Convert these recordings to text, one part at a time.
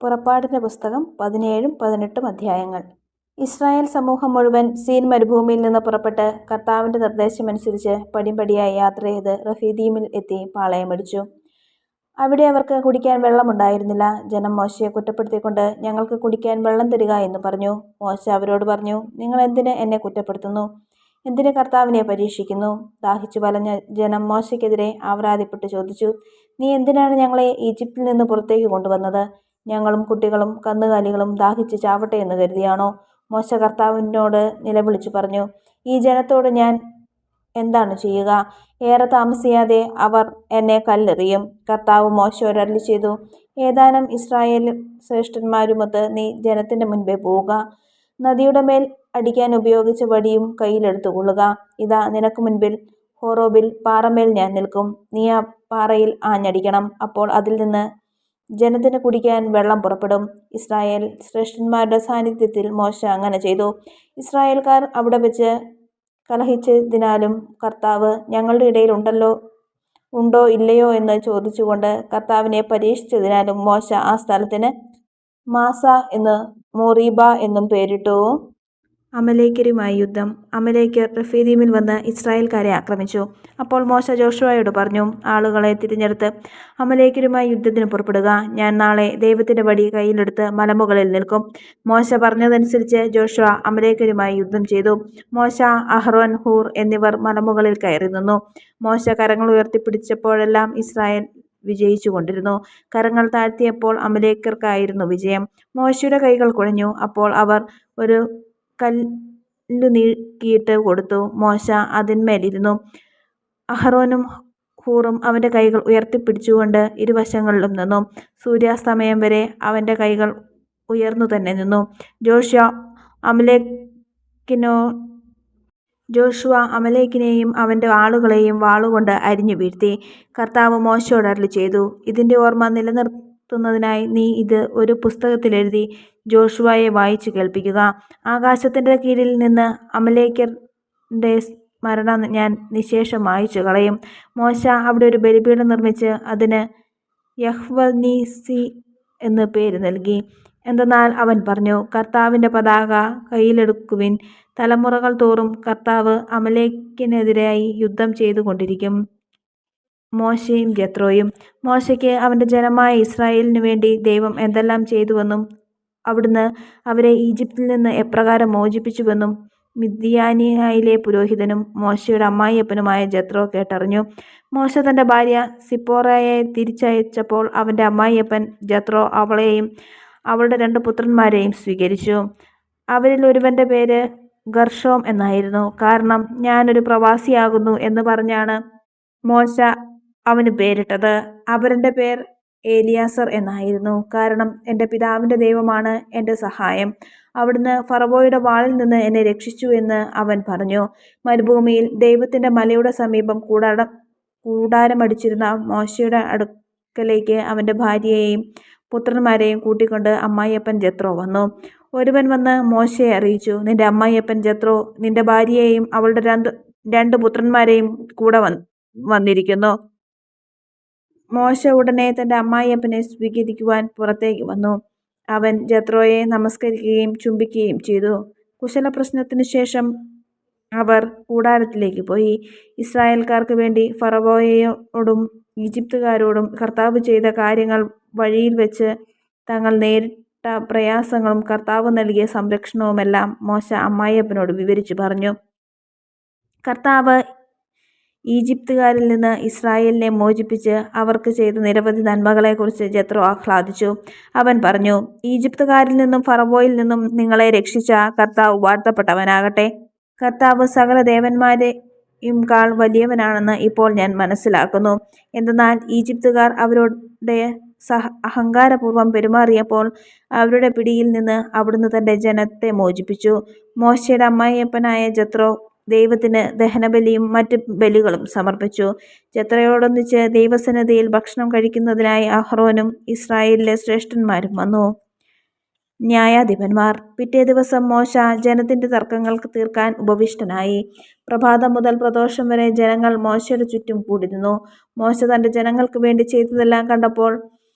പുറപ്പാടിൻ്റെ പുസ്തകം 17-18 അധ്യായങ്ങൾ. ഇസ്രായേൽ സമൂഹം മുഴുവൻ സീൻ മരുഭൂമിയിൽ നിന്ന് പുറപ്പെട്ട് കർത്താവിൻ്റെ നിർദ്ദേശമനുസരിച്ച് പടിപടിയായി യാത്ര ചെയ്ത് റഫീദീമിൽ എത്തി പാളയമടിച്ചു. അവിടെ അവർക്ക് കുടിക്കാൻ വെള്ളമുണ്ടായിരുന്നില്ല. ജനം മോശയെ കുറ്റപ്പെടുത്തിക്കൊണ്ട്, ഞങ്ങൾക്ക് കുടിക്കാൻ വെള്ളം തരിക എന്ന് പറഞ്ഞു. മോശ അവരോട് പറഞ്ഞു, നിങ്ങൾ എന്തിന് എന്നെ കുറ്റപ്പെടുത്തുന്നു? എന്തിന് കർത്താവിനെ പരീക്ഷിക്കുന്നു? ദാഹിച്ചു വലഞ്ഞ ജനം മോശയ്ക്കെതിരെ ആവലാതിപ്പെട്ട് ചോദിച്ചു, നീ എന്തിനാണ് ഞങ്ങളെ ഈജിപ്തിൽ നിന്ന് പുറത്തേക്ക് കൊണ്ടുവന്നത്? ഞങ്ങളും കുട്ടികളും കന്നുകാലികളും ദാഹിച്ച് ചാവട്ടെ എന്ന് കരുതിയാണോ? മോശ കർത്താവിനോട് നിലവിളിച്ചു പറഞ്ഞു, ഈ ജനത്തോട് ഞാൻ എന്താണ് ചെയ്യുക? ഏറെ താമസിയാതെ അവർ എന്നെ കല്ലെറിയും. കർത്താവ് മോശയോട് അരുളിച്ചെയ്തു, ഏതാനും ഇസ്രായേൽ ശ്രേഷ്ഠന്മാരുമൊത്ത് നീ ജനത്തിൻ്റെ മുൻപേ പോവുക. നദിയുടെ മേൽ അടിക്കാൻ ഉപയോഗിച്ച വടിയും കയ്യിലെടുത്തുകൊള്ളുക. ഇതാ നിനക്ക് മുൻപിൽ ഹോറോബിൽ പാറമേൽ ഞാൻ നിൽക്കും. നീ ആ പാറയിൽ ആഞ്ഞടിക്കണം. അപ്പോൾ അതിൽ നിന്ന് ജനത്തിന് കുടിക്കാൻ വെള്ളം പുറപ്പെടും. ഇസ്രായേൽ ശ്രേഷ്ഠന്മാരുടെ സാന്നിധ്യത്തിൽ മോശ അങ്ങനെ ചെയ്തു. ഇസ്രായേൽക്കാർ അവിടെ വെച്ച് കലഹിച്ചതിനാലും കർത്താവ് ഞങ്ങളുടെ ഇടയിൽ ഉണ്ടോ ഇല്ലയോ എന്ന് ചോദിച്ചുകൊണ്ട് കർത്താവിനെ പരീക്ഷിച്ചതിനാലും മോശ ആ സ്ഥലത്തിന് മാസ എന്ന് മോറീബ എന്നും പേരിട്ടു. അമലേക്കരുമായി യുദ്ധം. അമലേക്കർ റഫീദീമിൽ വന്ന് ഇസ്രായേൽക്കാരെ ആക്രമിച്ചു. അപ്പോൾ മോശ ജോഷുവയോട് പറഞ്ഞു, ആളുകളെ തിരഞ്ഞെടുത്ത് അമലേക്കരുമായി യുദ്ധത്തിന് പുറപ്പെടുക. ഞാൻ നാളെ ദൈവത്തിൻ്റെ വടി കയ്യിലെടുത്ത് മലമുകളിൽ നിൽക്കും. മോശ പറഞ്ഞതനുസരിച്ച് ജോഷുവ അമലേക്കരുമായി യുദ്ധം ചെയ്തു. മോശ, അഹ്റോൻ, ഹൂർ എന്നിവർ മലമുകളിൽ കയറി നിന്നു. മോശ കരങ്ങൾ ഉയർത്തിപ്പിടിച്ചപ്പോഴെല്ലാം ഇസ്രായേൽ വിജയിച്ചു കൊണ്ടിരുന്നു. കരങ്ങൾ താഴ്ത്തിയപ്പോൾ അമലേക്കർക്കായിരുന്നു വിജയം. മോശയുടെ കൈകൾ കുഴഞ്ഞു. അപ്പോൾ അവർ ഒരു കല്ലു നീക്കിയിട്ട് കൊടുത്തു. മോശ അതിന്മേലിരുന്നു. അഹ്റോനും ഹൂറും അവൻ്റെ കൈകൾ ഉയർത്തിപ്പിടിച്ചുകൊണ്ട് ഇരുവശങ്ങളിലും നിന്നു. സൂര്യാസ്തമയം വരെ അവൻ്റെ കൈകൾ ഉയർന്നു തന്നെ നിന്നു. ജോഷുവ അമലേക്കിനെയും അവൻ്റെ ആളുകളെയും വാളുകൊണ്ട് അരിഞ്ഞു വീഴ്ത്തി. കർത്താവ് മോശയോട് അരുളിച്ചെയ്തു, ഇതിൻ്റെ ഓർമ്മ നിലനിർത്തുന്നതിനായി നീ ഇത് ഒരു പുസ്തകത്തിൽ എഴുതി ജോഷുവയെ വായിച്ചു കേൾപ്പിക്കുക. ആകാശത്തിൻ്റെ കീഴിൽ നിന്ന് അമലേക്കരുടെ സ്മരണ ഞാൻ നിശേഷം മായിച്ചു കളയും. മോശ അവിടെ ഒരു ബലിപീഠം നിർമ്മിച്ച് അതിന് യഹ്വനീസി എന്ന് പേര് നൽകി. എന്തെന്നാൽ അവൻ പറഞ്ഞു, കർത്താവിൻ്റെ പതാക കയ്യിലെടുക്കുവിൻ. തലമുറകൾ തോറും കർത്താവ് അമലേക്കിനെതിരായി യുദ്ധം ചെയ്തുകൊണ്ടിരിക്കും. മോശയും ജത്രോയും. മോശയ്ക്ക് അവൻ്റെ ജനമായ ഇസ്രായേലിനു വേണ്ടി ദൈവം എന്തെല്ലാം ചെയ്തുവെന്നും അവിടുന്ന് അവരെ ഈജിപ്തിൽ നിന്ന് എപ്രകാരം മോചിപ്പിച്ചുവെന്നും മിദ്യാനിയയിലെ പുരോഹിതനും മോശയുടെ അമ്മായിയപ്പനുമായ ജത്രോ കേട്ടറിഞ്ഞു. മോശ തൻ്റെ ഭാര്യ സിപ്പോറയെ തിരിച്ചയച്ചപ്പോൾ അവൻ്റെ അമ്മായിയപ്പൻ ജത്രോ അവളെയും അവളുടെ 2 പുത്രന്മാരെയും സ്വീകരിച്ചു. അവരിൽ ഒരുവൻ്റെ പേര് ഗർഷോം എന്നായിരുന്നു. കാരണം ഞാനൊരു പ്രവാസിയാകുന്നു എന്ന് പറഞ്ഞാണ് മോശ അവന് പേരിട്ടത്. അപരൻ്റെ പേർ ഏലിയാസർ എന്നായിരുന്നു. കാരണം എൻ്റെ പിതാവിൻ്റെ ദൈവമാണ് എൻ്റെ സഹായം. അവിടുന്ന് ഫറവോയുടെ വാളിൽ നിന്ന് എന്നെ രക്ഷിച്ചു എന്ന് അവൻ പറഞ്ഞു. മരുഭൂമിയിൽ ദൈവത്തിൻ്റെ മലയുടെ സമീപം കൂടാരമടിച്ചിരുന്ന മോശയുടെ അടുക്കലേക്ക് അവൻ്റെ ഭാര്യയെയും പുത്രന്മാരെയും കൂട്ടിക്കൊണ്ട് അമ്മായിയപ്പൻ ജത്രോ വന്നു. ഒരുവൻ വന്ന് മോശയെ അറിയിച്ചു, നിന്റെ അമ്മായിയപ്പൻ ജത്രോ നിന്റെ ഭാര്യയെയും അവളുടെ 2 പുത്രന്മാരെയും കൂടെ വന്നിരിക്കുന്നു. മോശ ഉടനെ തൻ്റെ അമ്മായിയപ്പനെ സ്വീകരിക്കുവാൻ പുറത്തേക്ക് വന്നു. അവൻ ജത്രോയെ നമസ്കരിക്കുകയും ചുംബിക്കുകയും ചെയ്തു. കുശലപ്രശ്നത്തിനു ശേഷം അവർ കൂടാരത്തിലേക്ക് പോയി. ഇസ്രായേൽക്കാർക്ക് വേണ്ടി ഫറവോയോടും ഈജിപ്തുകാരോടും കർത്താവ് ചെയ്ത കാര്യങ്ങൾ, വഴിയിൽ വെച്ച് തങ്ങൾ നേരിട്ട പ്രയാസങ്ങളും കർത്താവ് നൽകിയ സംരക്ഷണവുമെല്ലാം മോശ അമ്മായിയപ്പനോട് വിവരിച്ചു പറഞ്ഞു. കർത്താവ് ഈജിപ്തുകാരിൽ നിന്ന് ഇസ്രായേലിനെ മോചിപ്പിച്ച് അവർക്ക് ചെയ്ത നിരവധി നന്മകളെക്കുറിച്ച് ജത്രോ ആഹ്ലാദിച്ചു. അവൻ പറഞ്ഞു, ഈജിപ്തുകാരിൽ നിന്നും ഫറവോയിൽ നിന്നും നിങ്ങളെ രക്ഷിച്ച കർത്താവ് വാഴ്ത്തപ്പെട്ടവനാകട്ടെ. കർത്താവ് സകല ദേവന്മാരെയും കാൾ വലിയവനാണെന്ന് ഇപ്പോൾ ഞാൻ മനസ്സിലാക്കുന്നു. എന്തെന്നാൽ ഈജിപ്തുകാർ അവരുടെ അഹങ്കാരപൂർവ്വം പെരുമാറിയപ്പോൾ അവരുടെ പിടിയിൽ നിന്ന് അവിടുന്ന് തൻ്റെ ജനത്തെ മോചിപ്പിച്ചു. മോശയുടെ അമ്മായിയപ്പനായ ജത്രോ ദൈവത്തിന് ദഹനബലിയും മറ്റ് ബലികളും സമർപ്പിച്ചു. ജത്രയോടൊന്നിച്ച് ദൈവസന്നിധിയിൽ ഭക്ഷണം കഴിക്കുന്നതിനായി അഹ്റോനും ഇസ്രായേലിലെ ശ്രേഷ്ഠന്മാരും വന്നു. ന്യായാധിപന്മാർ. പിറ്റേ ദിവസം മോശ ജനത്തിൻ്റെ തർക്കങ്ങൾക്ക് തീർക്കാൻ ഉപവിഷ്ടനായി. പ്രഭാതം മുതൽ പ്രദോഷം വരെ ജനങ്ങൾ മോശയുടെ ചുറ്റും കൂടിരുന്നു. മോശ തൻ്റെ ജനങ്ങൾക്ക് വേണ്ടി ചെയ്തതെല്ലാം കണ്ടപ്പോൾ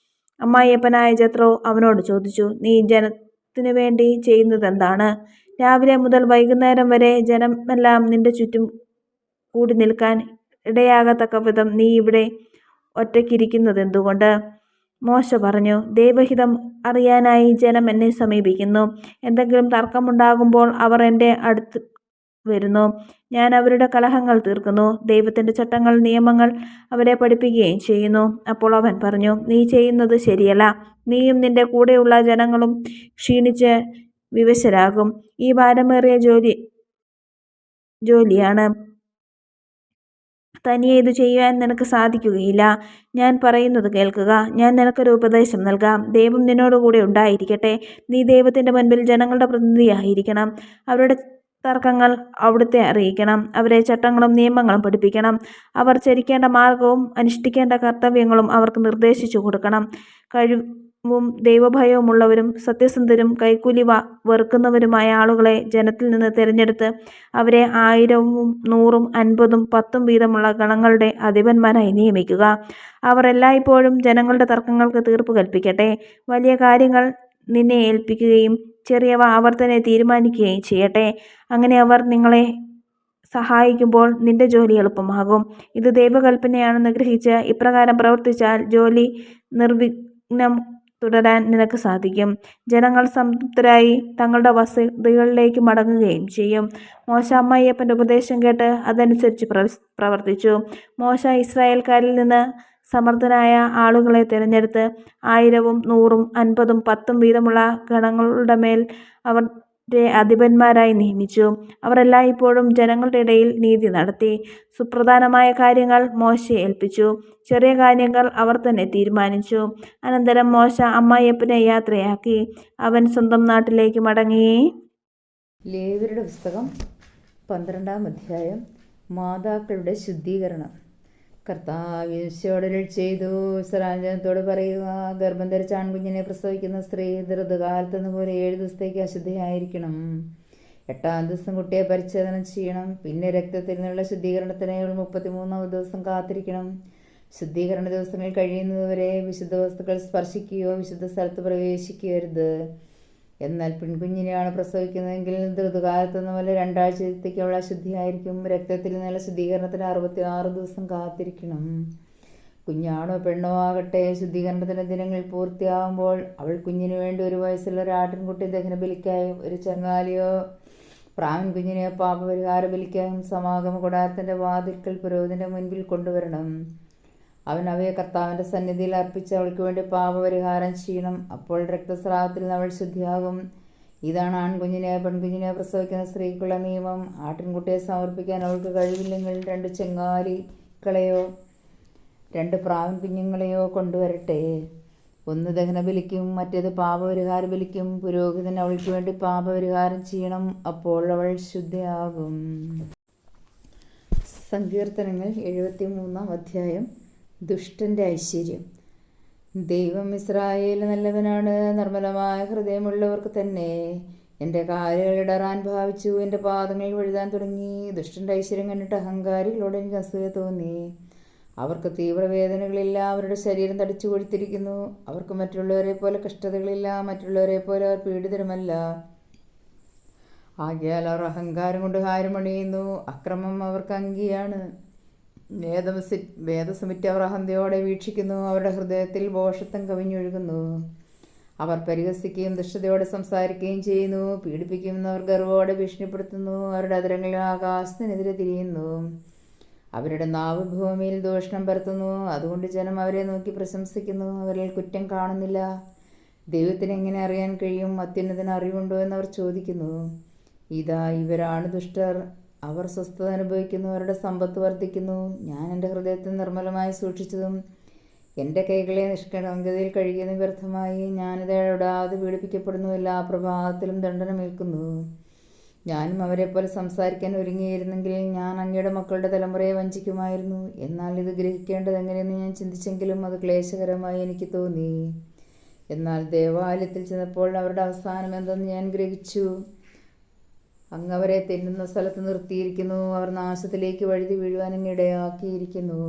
അമ്മായിയപ്പനായ ജത്രോ അവനോട് ചോദിച്ചു, നീ ജനത്തിനു വേണ്ടി ചെയ്യുന്നതെന്താണ്? രാവിലെ മുതൽ വൈകുന്നേരം വരെ ജനമെല്ലാം നിന്റെ ചുറ്റും കൂടി നിൽക്കാൻ ഇടയാകത്തക്കവിധം നീ ഇവിടെ ഒറ്റയ്ക്കിരിക്കുന്നതെന്തുകൊണ്ട്? മോശ പറഞ്ഞു, ദൈവഹിതം അറിയാനായി ജനം എന്നെ സമീപിക്കുന്നു. എന്തെങ്കിലും തർക്കമുണ്ടാകുമ്പോൾ അവർ എൻ്റെ അടുത്ത് വരുന്നു. ഞാൻ അവരുടെ കലഹങ്ങൾ തീർക്കുന്നു. ദൈവത്തിൻ്റെ ചട്ടങ്ങൾ, നിയമങ്ങൾ അവരെ പഠിപ്പിക്കുകയും ചെയ്യുന്നു. അപ്പോൾ അവൻ പറഞ്ഞു, നീ ചെയ്യുന്നത് ശരിയല്ല. നീയും നിന്റെ കൂടെയുള്ള ജനങ്ങളും ക്ഷീണിച്ച് വിവശരാകും. ഈ ഭാരമേറിയ ജോലിയാണ്. തനിയെ ഇത് ചെയ്യുവാൻ നിനക്ക് സാധിക്കുകയില്ല. ഞാൻ പറയുന്നത് കേൾക്കുക. ഞാൻ നിനക്കൊരു ഉപദേശം നൽകാം. ദൈവം നിന്നോട് കൂടെ ഉണ്ടായിരിക്കട്ടെ. നീ ദൈവത്തിൻ്റെ മുൻപിൽ ജനങ്ങളുടെ പ്രതിനിധിയായിരിക്കണം. അവരുടെ തർക്കങ്ങൾ അവിടുത്തെ അറിയിക്കണം. അവരെ ചട്ടങ്ങളും നിയമങ്ങളും പഠിപ്പിക്കണം. അവർ ചരിക്കേണ്ട മാർഗവും അനുഷ്ഠിക്കേണ്ട കർത്തവ്യങ്ങളും അവർക്ക് നിർദ്ദേശിച്ചു കൊടുക്കണം. കഴിവും ദൈവഭയവുമുള്ളവരും സത്യസന്ധരും കൈക്കൂലി വെറുക്കുന്നവരുമായ ആളുകളെ ജനത്തിൽ നിന്ന് തിരഞ്ഞെടുത്ത് അവരെ 1000, 100, 50, 10 വീതമുള്ള ഗണങ്ങളുടെ അധിപന്മാരായി നിയമിക്കുക. അവർ എല്ലായ്പ്പോഴും ജനങ്ങളുടെ തർക്കങ്ങൾക്ക് തീർപ്പ് കൽപ്പിക്കട്ടെ. വലിയ കാര്യങ്ങൾ നിന്നെ ഏൽപ്പിക്കുകയും ചെറിയവ അവർ തന്നെ തീരുമാനിക്കുകയും ചെയ്യട്ടെ. അങ്ങനെ അവർ നിങ്ങളെ സഹായിക്കുമ്പോൾ നിന്റെ ജോലി എളുപ്പമാകും. ഇത് ദൈവകൽപ്പനയാണെന്ന് ഗ്രഹിച്ച് ഇപ്രകാരം പ്രവർത്തിച്ചാൽ ജോലി നിർവിഘ്നം തുടരാൻ നിനക്ക് സാധിക്കും. ജനങ്ങൾ സംതൃപ്തരായി തങ്ങളുടെ വസതികളിലേക്ക് മടങ്ങുകയും ചെയ്യും. മോശ അമ്മായിയപ്പൻ്റെ ഉപദേശം കേട്ട് അതനുസരിച്ച് പ്രവർത്തിച്ചു. മോശ ഇസ്രായേൽക്കാരിൽ നിന്ന് സമർത്ഥരായ ആളുകളെ തിരഞ്ഞെടുത്ത് 1000, 100, 50, 10 വീതമുള്ള ഗണങ്ങളുടെ മേൽ അവരെ അധിപന്മാരായി നിയമിച്ചു. അവർ എല്ലായ്പ്പോഴും ജനങ്ങളുടെ ഇടയിൽ നീതി നടത്തി. സുപ്രധാനമായ കാര്യങ്ങൾ മോശയെ ഏൽപ്പിച്ചു. ചെറിയ കാര്യങ്ങൾ അവർ തന്നെ തീരുമാനിച്ചു. അനന്തരം മോശ അമ്മായിയപ്പനെ യാത്രയാക്കി. അവൻ സ്വന്തം നാട്ടിലേക്ക് മടങ്ങി. ലേവ്യരുടെ പുസ്തകം 12-ാം അധ്യായം. മാതാക്കളുടെ ശുദ്ധീകരണം. കർത്താവ് യോശുവയോട് അരുളി ചെയ്തു, ഇസ്രായേൽ പറയുക, ഗർഭം ധരിച്ച ആൺകുഞ്ഞിനെ പ്രസവിക്കുന്ന സ്ത്രീ ഋതുകാലത്തെന്ന പോലെ 7 ദിവസത്തേക്ക് അശുദ്ധയായിരിക്കണം. 8-ാം ദിവസം കുട്ടിയെ പരിച്ഛേദനം ചെയ്യണം. പിന്നെ രക്തത്തിൽ നിന്നുള്ള ശുദ്ധീകരണത്തിനായി 33-ാം ദിവസം കാത്തിരിക്കണം. ശുദ്ധീകരണ ദിവസങ്ങൾ കഴിയുന്നതുവരെ വിശുദ്ധ വസ്തുക്കൾ സ്പർശിക്കുകയോ വിശുദ്ധ സ്ഥലത്ത് പ്രവേശിക്കരുത്. എന്നാൽ പെൺകുഞ്ഞിനെയാണ് പ്രസവിക്കുന്നതെങ്കിൽ ഋതുകാലത്തെന്ന പോലെ 2 ആഴ്ചത്തേക്ക് അവൾ അശുദ്ധിയായിരിക്കും. രക്തത്തിൽ നിന്നുള്ള ശുദ്ധീകരണത്തിന് 66 ദിവസം കാത്തിരിക്കണം. കുഞ്ഞാണോ പെണ്ണോ ആകട്ടെ, ശുദ്ധീകരണത്തിൻ്റെ ദിനങ്ങൾ പൂർത്തിയാകുമ്പോൾ അവൾ കുഞ്ഞിനു വേണ്ടി 1 വയസ്സുള്ള ഒരു ആട്ടിൻകുട്ടി ദഹനബലിക്കായും ഒരു ചങ്ങാലിയോ പ്രാവൻ കുഞ്ഞിനെയോ പാപപരിഹാര ബലിക്കായും സമാഗമ കൂടാരത്തിൻ്റെ വാതിൽക്കൽ പുരോഹിതൻ്റെ മുൻപിൽ കൊണ്ടുവരണം. അവൻ അവയെ കർത്താവിൻ്റെ സന്നിധിയിൽ അർപ്പിച്ച് അവൾക്ക് വേണ്ടി പാപപരിഹാരം ചെയ്യണം. അപ്പോൾ രക്തസ്രാവത്തിൽ നിന്ന് അവൾ ശുദ്ധിയാകും. ഇതാണ് ആൺകുഞ്ഞിനെയോ പെൺകുഞ്ഞിനെയോ പ്രസവിക്കുന്ന സ്ത്രീക്കുള്ള നിയമം. ആട്ടിൻകുട്ടിയെ സമർപ്പിക്കാൻ അവൾക്ക് കഴിവില്ലെങ്കിൽ 2 ചെങ്ങാലികളെയോ 2 പ്രാവൻ കുഞ്ഞുങ്ങളെയോ കൊണ്ടുവരട്ടെ. ഒന്ന് ദഹനബലിക്കും മറ്റേത് പാപപരിഹാര ബലിക്കും. പുരോഹിതൻ അവൾക്ക് വേണ്ടി പാപപരിഹാരം ചെയ്യണം. അപ്പോൾ അവൾ ശുദ്ധിയാകും. സങ്കീർത്തനങ്ങൾ 73-ാം അധ്യായം. ദുഷ്ടൻ്റെ ഐശ്വര്യം. ദൈവം ഇസ്രായേൽ നല്ലവനാണ്, നിർമ്മലമായ ഹൃദയമുള്ളവർക്ക് തന്നെ. എൻ്റെ കാലുകൾ ഇടറാൻ ഭാവിച്ചു, എൻ്റെ പാദങ്ങൾ വഴുതാൻ തുടങ്ങി. ദുഷ്ടൻ്റെ ഐശ്വര്യം കണ്ടിട്ട് അഹങ്കാരികളോട് എനിക്ക് അസൂയ തോന്നി. അവർക്ക് തീവ്രവേദനകളില്ല, അവരുടെ ശരീരം തടിച്ചു കൊഴുത്തിരിക്കുന്നു. അവർക്ക് മറ്റുള്ളവരെ പോലെ കഷ്ടതകളില്ല, മറ്റുള്ളവരെ പോലെ അവർ പീഡിതരുമല്ല. ആകയാൽ അവർ അഹങ്കാരം കൊണ്ട് ഹാരമണിയുന്നു, അക്രമം അവർക്ക് അങ്കിയാണ്. വേദസമിറ്റ് അവർ അഹന്തയോടെ വീക്ഷിക്കുന്നു, അവരുടെ ഹൃദയത്തിൽ ഭോഷത്വം കവിഞ്ഞൊഴുകുന്നു. അവർ പരിഹസിക്കുകയും ദുഷ്ടതയോടെ സംസാരിക്കുകയും ചെയ്യുന്നു, പീഡിപ്പിക്കുന്നവർ ഗർവ്വോടെ ഭീഷണിപ്പെടുത്തുന്നു, അവരുടെ അധരങ്ങൾ ആകാശത്തിനെതിരെ തിരിയുന്നു. അവരുടെ നാവ് ഭൂമിയിൽ ദൂഷണം പരത്തുന്നു, അതുകൊണ്ട് ജനം അവരെ നോക്കി പ്രശംസിക്കുന്നു. അവരിൽ കുറ്റം കാണുന്നില്ല. ദൈവത്തിന് എങ്ങനെ അറിയാൻ കഴിയും? അത്യുന്നതന് അറിവുണ്ടോ എന്നവർ ചോദിക്കുന്നു. ഇതാ ഇവരാണ് ദുഷ്ടർ, അവർ സ്വസ്ഥത അനുഭവിക്കുന്നു, അവരുടെ സമ്പത്ത് വർദ്ധിക്കുന്നു. ഞാൻ എൻ്റെ ഹൃദയത്തെ നിർമ്മലമായി സൂക്ഷിച്ചതും എൻ്റെ കൈകളെ നിഷ്കളങ്കതയിൽ കഴിയുന്ന വ്യർത്ഥമായി. ഞാനിത് ഇടാതെ പീഡിപ്പിക്കപ്പെടുന്നു, എല്ലാ പ്രഭാതത്തിലും ദണ്ഡനമേൽക്കുന്നു. ഞാനും അവരെപ്പോലെ സംസാരിക്കാൻ ഒരുങ്ങിയിരുന്നെങ്കിൽ ഞാൻ അങ്ങയുടെ മക്കളുടെ തലമുറയെ വഞ്ചിക്കുമായിരുന്നു. എന്നാൽ ഇത് ഗ്രഹിക്കേണ്ടത് എങ്ങനെയെന്ന് ഞാൻ ചിന്തിച്ചെങ്കിലും അത് ക്ലേശകരമായി എനിക്ക് തോന്നി. എന്നാൽ ദേവാലയത്തിൽ ചെന്നപ്പോൾ അവരുടെ അവസാനം എന്തെന്ന് ഞാൻ ഗ്രഹിച്ചു. അങ്ങ് അവരെ തിന്നുന്ന സ്ഥലത്ത് നിർത്തിയിരിക്കുന്നു, അവർ നാശത്തിലേക്ക് വഴുതി വീഴുവാനും ഇടയാക്കിയിരിക്കുന്നു.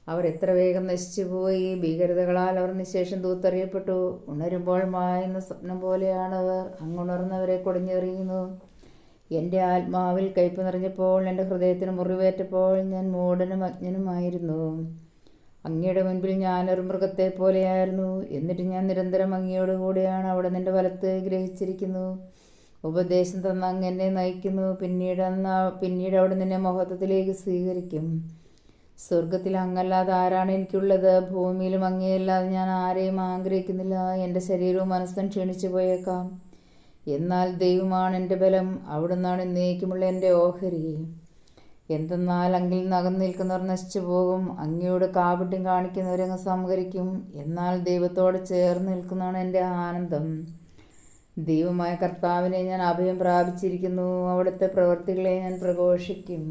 അവർ എത്ര വേഗം നശിച്ചുപോയി. ഭീകരതകളാൽ അവർ നിശേഷം തൂത്തെറിയപ്പെട്ടു. ഉണരുമ്പോൾ മായുന്ന സ്വപ്നം പോലെയാണ് അവർ. അങ്ങുണർന്നവരെ കൊടിഞ്ഞെറിയുന്നു. എൻ്റെ ആത്മാവിൽ കയ്പ് നിറഞ്ഞപ്പോൾ, എൻ്റെ ഹൃദയത്തിന് മുറിവേറ്റപ്പോൾ ഞാൻ മൂഢനും അജ്ഞനുമായിരുന്നു. അങ്ങയുടെ മുൻപിൽ ഞാനൊരു മൃഗത്തെ പോലെയായിരുന്നു. എന്നിട്ട് ഞാൻ നിരന്തരം അങ്ങയോട് കൂടെയാണ്. അവിടെ നിന്റെ വലത്ത് ഗ്രഹിച്ചിരിക്കുന്നു. ഉപദേശം തന്ന അങ്ങ് എന്നെ നയിക്കുന്നു. പിന്നീട് അവിടെ നിന്നെ മഹത്വത്തിലേക്ക് സ്വീകരിക്കും. സ്വർഗത്തിൽ അങ്ങല്ലാതെ ആരാണ് എനിക്കുള്ളത്? ഭൂമിയിലും അങ്ങയല്ലാതെ ഞാൻ ആരെയും ആഗ്രഹിക്കുന്നില്ല. എൻ്റെ ശരീരവും മനസ്സും ക്ഷീണിച്ചു പോയേക്കാം, എന്നാൽ ദൈവമാണ് എൻ്റെ ബലം. അവിടുന്നാണ് എന്നേക്കുമുള്ള എൻ്റെ ഓഹരി. എന്തെന്നാൽ അങ്ങിൽ നിന്ന് അകന്നു നിൽക്കുന്നവർ നശിച്ചു പോകും. അങ്ങയോട് കാപട്യം കാണിക്കുന്നവരങ്ങ് സംഹരിക്കും. എന്നാൽ ദൈവത്തോട് ചേർന്ന് നിൽക്കുന്നതാണ് എൻ്റെ ആനന്ദം. ദൈവമായ കർത്താവിനെ ഞാൻ അഭയം പ്രാപിച്ചിരിക്കുന്നു. അവിടുത്തെ പ്രവൃത്തികളെ ഞാൻ പ്രഘോഷിക്കും.